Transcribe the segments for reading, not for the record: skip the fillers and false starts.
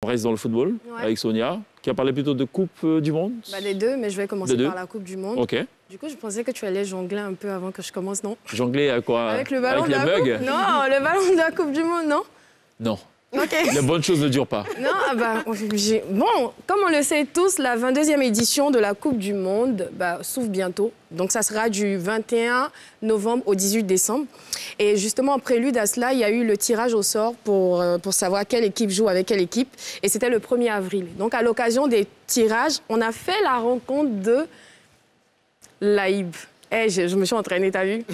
reste dans le football, avec Sonia, qui a parlé plutôt de Coupe du Monde. Bah, les deux, mais je vais commencer par la Coupe du Monde. OK. Du coup, je pensais que tu allais jongler un peu avant que je commence, non? Jongler à quoi? Avec le ballon de la Coupe? Non, le ballon de la Coupe du Monde, non? Non. OK. Les bonnes choses ne durent pas. Non, bon, comme on le sait tous, la 22e édition de la Coupe du Monde s'ouvre bientôt. Donc, ça sera du 21 novembre au 18 décembre. Et justement, en prélude à cela, il y a eu le tirage au sort pour savoir quelle équipe joue avec quelle équipe. Et c'était le 1er avril. Donc, à l'occasion des tirages, on a fait la rencontre de Laïb. Je me suis entraînée, t'as vu?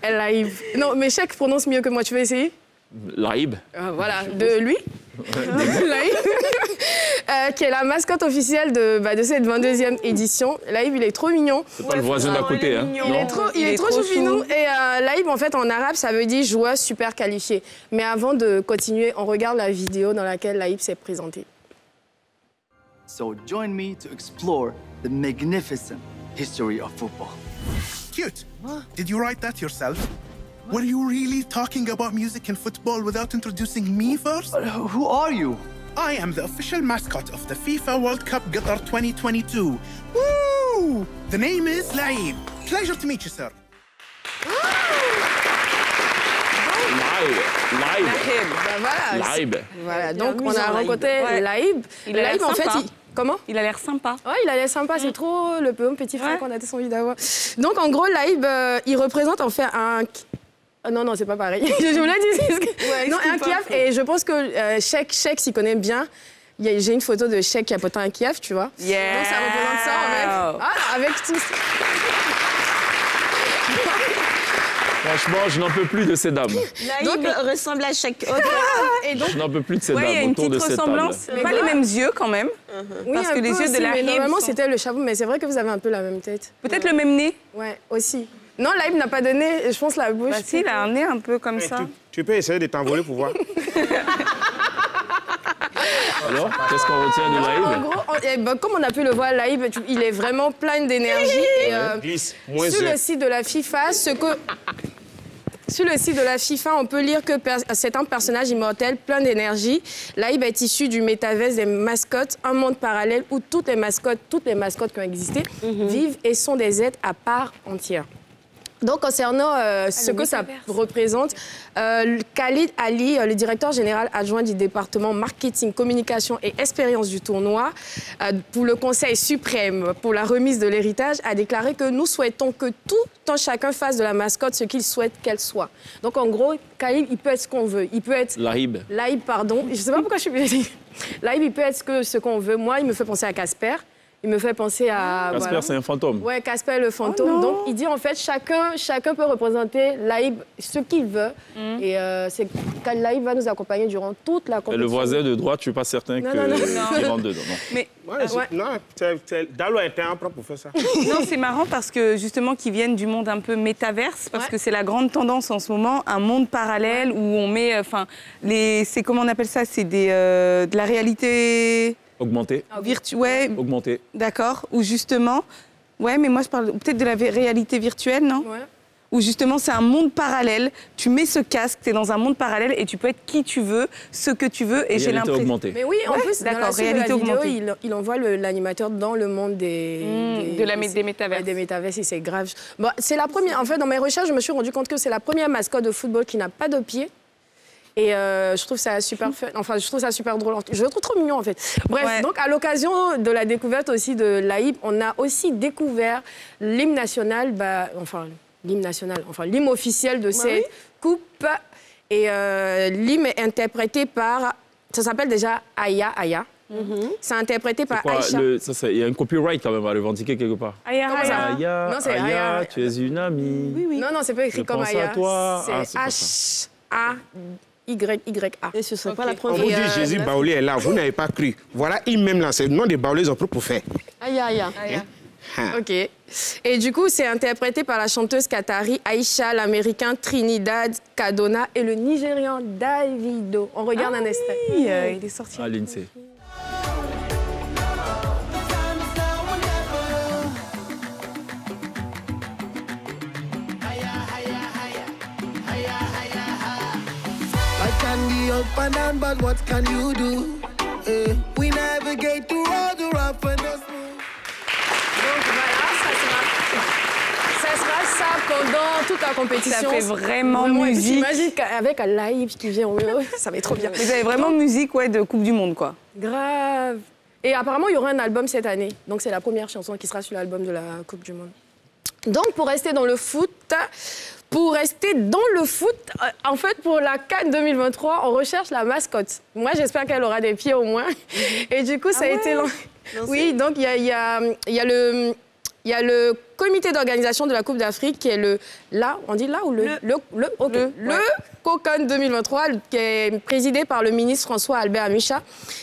Laïb. Non, mais Cheikh prononce mieux que moi. Tu veux essayer? Laïb. Voilà, de lui. Laïb, qui est la mascotte officielle de cette 22e édition. Laïb, il est trop mignon. C'est pas le voisin d'à côté, hein? Il est trop choupinou. Et Laïb, en fait, en arabe, ça veut dire joueur super qualifié. Mais avant de continuer, on regarde la vidéo dans laquelle Laïb s'est présenté. So join me to explore the magnificent history of football. Cute. Did you write that yourself? Were you really talking about music and football without introducing me first? Who are you? I am the official mascot of the FIFA World Cup Qatar 2022. Woo! The name is Laïb. Pleasure to meet you, sir. Laïb. Voilà, donc on a rencontré Laïb. Laïb, en fait, comment? Il a l'air sympa. Ouais, il a l'air sympa. C'est trop le petit frère qu'on a tous envie d'avoir. Donc, en gros, Laïb, il représente en fait un... Non, c'est pas pareil. Je vous l'ai dit. Non, un kiaf. Et je pense que Cheikh s'y connaît bien. J'ai une photo de Cheikh qui a porté un kiaf, tu vois. Yeah. Donc, ça représente ça, en fait. Voilà, avec tout. Franchement, je n'en peux plus de ces dames. Laïb ressemble à Cheikh. Et donc, je n'en peux plus de ces dames il y a une autour de petite cette table. ressemblance. Pas les mêmes yeux, quand même. Oui, parce que les yeux de Laïb normalement, sont... c'était le chapeau, mais c'est vrai que vous avez un peu la même tête. Peut-être le même nez. Ouais, aussi. Non, Laïb n'a pas de nez, je pense la bouche. Bah si, il a un nez un peu comme ça. Tu peux essayer de t'envoler pour voir. Alors, qu'est-ce qu'on retient de Laïb? En gros, comme on a pu le voir, Laïb, il est vraiment plein d'énergie. Sur le site de la FIFA, Sur le site de la FIFA, on peut lire que c'est un personnage immortel plein d'énergie. Laïb est issu du métaverse des mascottes, un monde parallèle où toutes les mascottes qui ont existé vivent et sont des êtres à part entière. Donc, concernant ce que ça représente, Khalid Ali, le directeur général adjoint du département marketing, communication et expérience du tournoi, pour le Conseil suprême pour la remise de l'héritage, a déclaré que nous souhaitons que tout un chacun fasse de la mascotte ce qu'il souhaite qu'elle soit. Donc, en gros, Khalid, il peut être ce qu'on veut. Il peut être... Laïb. Laïb, pardon. Je ne sais pas pourquoi je suis... Laïb, il peut être ce qu'on veut. Moi, il me fait penser à Casper. Il me fait penser à... Casper, c'est un fantôme. Ouais, Casper le fantôme. Oh donc, il dit en fait, chacun peut représenter Laïb ce qu'il veut. Et Laïb va nous accompagner durant toute la compétition. Et le voisin de droite, je ne suis pas certain qu'il rentre dedans. Non. Mais non, Dalo était un propre pour faire ça. non, c'est marrant parce que justement qu'ils viennent du monde un peu métaverse, parce que c'est la grande tendance en ce moment, un monde parallèle où on met, c'est comment on appelle ça, c'est de la réalité. Augmenté. Augmenté. D'accord. Ou justement, mais moi je parle peut-être de la réalité virtuelle, non? Ouais. Où justement c'est un monde parallèle, tu mets ce casque, tu es dans un monde parallèle et tu peux être qui tu veux, ce que tu veux. Et j'ai l'impression... augmentée. Mais oui, en plus, dans la suite de la vidéo, il envoie l'animateur dans le monde des métaverses. Des métaverses, et c'est grave. Bon, c'est la première, en fait, dans mes recherches, je me suis rendu compte que c'est la première mascotte de football qui n'a pas de pied. Et je trouve ça super fun. Enfin, je trouve ça super drôle. Je le trouve trop mignon, en fait. Bref, donc à l'occasion de la découverte aussi de Laïb, on a aussi découvert l'hymne national, l'hymne officiel de cette coupe. Et l'hymne est interprété par... Ça s'appelle déjà Aya Aya. C'est interprété par Aïcha. Il y a un copyright quand même à revendiquer quelque part. Aya Aya. Non, c'est Aya, tu es une amie. Oui. Non, c'est pas écrit comme Aya. C'est H-A... Y-Y-A. Et ce serait pas la première. On vous dit Jésus Baoulé est là, vous n'avez pas cru. Voilà, il même lancé le nom des Baoulés, ils ont pris pour faire. Aya. OK. Et du coup, c'est interprété par la chanteuse qatari Aïcha, l'américain Trinidad Kadona et le nigérian Davido. On regarde un extrait. Il est sorti. À l'INSEE. I can be your up and down, but what can you do? We navigate through all the rough and the smooth. Donc voilà, ça sera ça pendant toute la compétition. Ça fait vraiment musique. J'imagine qu'avec un live qui vient, ça va être trop bien. Vous avez vraiment musique de Coupe du Monde, quoi. Grave. Et apparemment, il y aura un album cette année. Donc c'est la première chanson qui sera sur l'album de la Coupe du Monde. Donc pour rester dans le foot, en fait, pour la CAN 2023, on recherche la mascotte. Moi, j'espère qu'elle aura des pieds au moins. Et du coup, ça a été... Oui, donc il y a le comité d'organisation de la Coupe d'Afrique qui est le COCAN 2023, qui est présidé par le ministre François Albert Micha,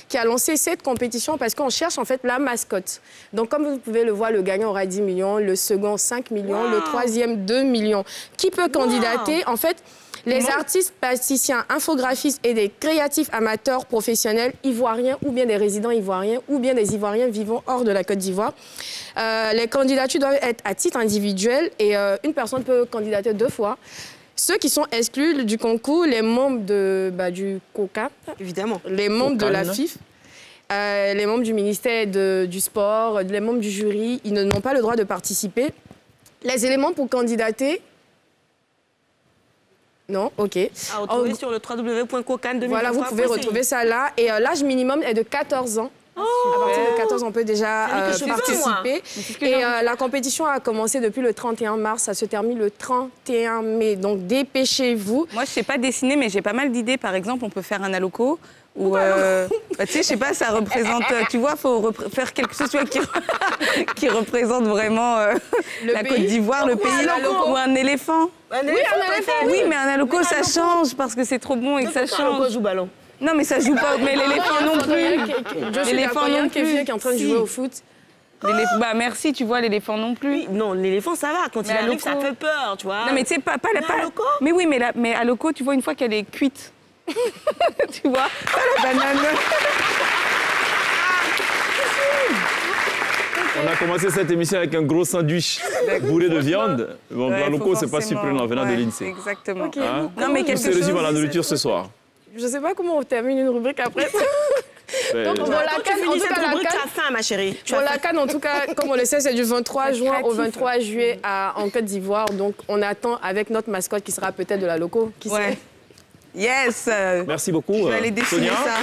qui a lancé cette compétition parce qu'on cherche en fait la mascotte. Donc comme vous pouvez le voir, le gagnant aura 10 millions, le second 5 millions, le troisième 2 millions. Qui peut candidater? En fait, les artistes, plasticiens, infographistes et des créatifs amateurs professionnels ivoiriens ou bien des résidents ivoiriens ou bien des Ivoiriens vivant hors de la Côte d'Ivoire. Les candidatures doivent être à titre individuel et une personne peut candidater 2 fois. Ceux qui sont exclus du concours, les membres du COCAN, évidemment, les membres de la FIF, les membres du ministère du Sport, les membres du jury, ils n'ont pas le droit de participer. Les éléments pour candidater... Non, OK. À retrouver sur le www.cocan2023. Voilà, vous pouvez retrouver ça là. Et l'âge minimum est de 14 ans. À partir de 14 ans, on peut déjà participer. Et la compétition a commencé depuis le 31 mars. Ça se termine le 31 mai. Donc, dépêchez-vous. Moi, je ne sais pas dessiner, mais j'ai pas mal d'idées. Par exemple, on peut faire un aloco. Ou, tu sais, je sais pas, ça représente... tu vois, il faut faire quelque chose qui représente vraiment la Côte d'Ivoire, le pays. Ou un éléphant. Un éléphant, oui, mais un aloco, ça change parce que c'est trop bon et que ça change. Un joue ballon. Non, mais ça joue pas. Mais l'éléphant non plus. L'éléphant non plus. Qui est en train de jouer au foot. Bah merci, tu vois, l'éléphant non plus. Oui, non, l'éléphant, ça va. Quand il arrive, ça fait peur, tu vois. Non, mais tu sais, pas aloco. Mais oui, mais aloco, tu vois, une fois qu'elle est cuite. Tu vois, pas la banane. On a commencé cette émission avec un gros sandwich bourré de viande. Bon, la loco, c'est pas surprenant venant de l'INSEE. Exactement. Okay. Hein? Non, mais quelque chose... résume à la nourriture ce soir. Je sais pas comment on termine une rubrique après. Donc, pour la CAN, en tout cas, tu as faim, ma chérie. Pour la CAN, en tout cas, comme on le sait, c'est du 23 juin au 23 juillet en Côte d'Ivoire. Donc, on attend avec notre mascotte qui sera peut-être de la loco. Qui sait? Yes. Merci beaucoup, Je vais aller dessiner Sonia. ça.